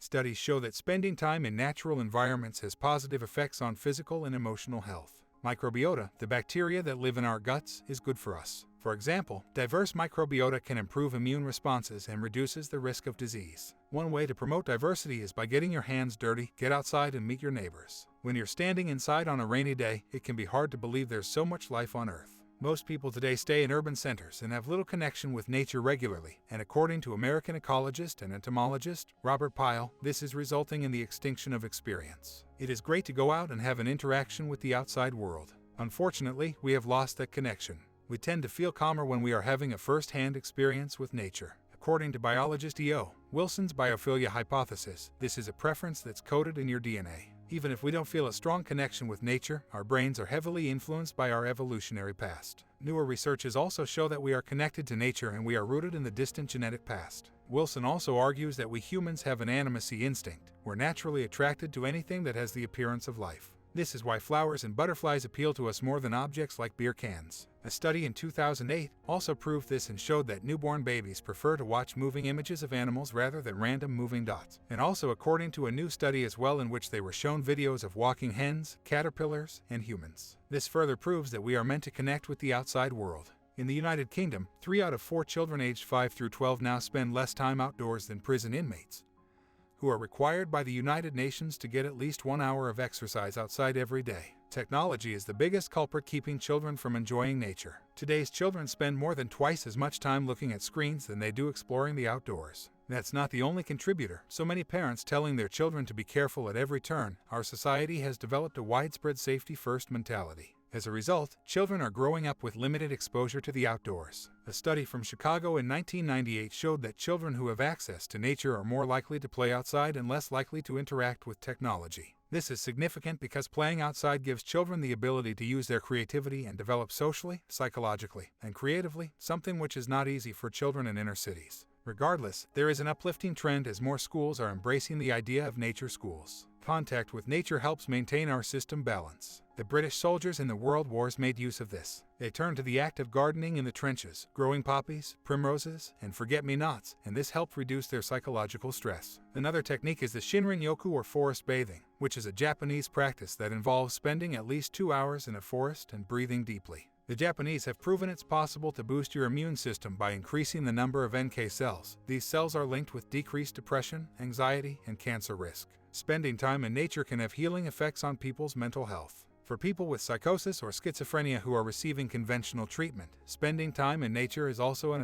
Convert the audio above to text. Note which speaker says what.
Speaker 1: Studies show that spending time in natural environments has positive effects on physical and emotional health. Microbiota, the bacteria that live in our guts, is good for us. For example, diverse microbiota can improve immune responses and reduces the risk of disease. One way to promote diversity is by getting your hands dirty, get outside and meet your neighbors. When you're standing inside on a rainy day, it can be hard to believe there's so much life on Earth. Most people today stay in urban centers and have little connection with nature regularly, and according to American ecologist and entomologist Robert Pyle, this is resulting in the extinction of experience. It is great to go out and have an interaction with the outside world. Unfortunately, we have lost that connection. We tend to feel calmer when we are having a first-hand experience with nature. According to biologist E.O. Wilson's biophilia hypothesis, this is a preference that's coded in your DNA. Even if we don't feel a strong connection with nature, our brains are heavily influenced by our evolutionary past. Newer researches also show that we are connected to nature and we are rooted in the distant genetic past. Wilson also argues that we humans have an animacy instinct. We're naturally attracted to anything that has the appearance of life. This is why flowers and butterflies appeal to us more than objects like beer cans. A study in 2008 also proved this and showed that newborn babies prefer to watch moving images of animals rather than random moving dots. And also according to a new study as well in which they were shown videos of walking hens, caterpillars, and humans. This further proves that we are meant to connect with the outside world. In the United Kingdom, 3 out of 4 children aged 5 through 12 now spend less time outdoors than prison inmates, who are required by the United Nations to get at least 1 hour of exercise outside every day. Technology is the biggest culprit keeping children from enjoying nature. Today's children spend more than twice as much time looking at screens than they do exploring the outdoors. That's not the only contributor. So many parents telling their children to be careful at every turn. Our society has developed a widespread safety-first mentality. As a result, children are growing up with limited exposure to the outdoors. A study from Chicago in 1998 showed that children who have access to nature are more likely to play outside and less likely to interact with technology. This is significant because playing outside gives children the ability to use their creativity and develop socially, psychologically, and creatively, something which is not easy for children in inner cities. Regardless, there is an uplifting trend as more schools are embracing the idea of nature schools. Contact with nature helps maintain our system balance. The British soldiers in the World Wars made use of this. They turned to the act of gardening in the trenches, growing poppies, primroses, and forget-me-nots, and this helped reduce their psychological stress. Another technique is the Shinrin-yoku or forest bathing, which is a Japanese practice that involves spending at least 2 hours in a forest and breathing deeply. The Japanese have proven it's possible to boost your immune system by increasing the number of NK cells. These cells are linked with decreased depression, anxiety, and cancer risk. Spending time in nature can have healing effects on people's mental health. For people with psychosis or schizophrenia who are receiving conventional treatment, spending time in nature is also an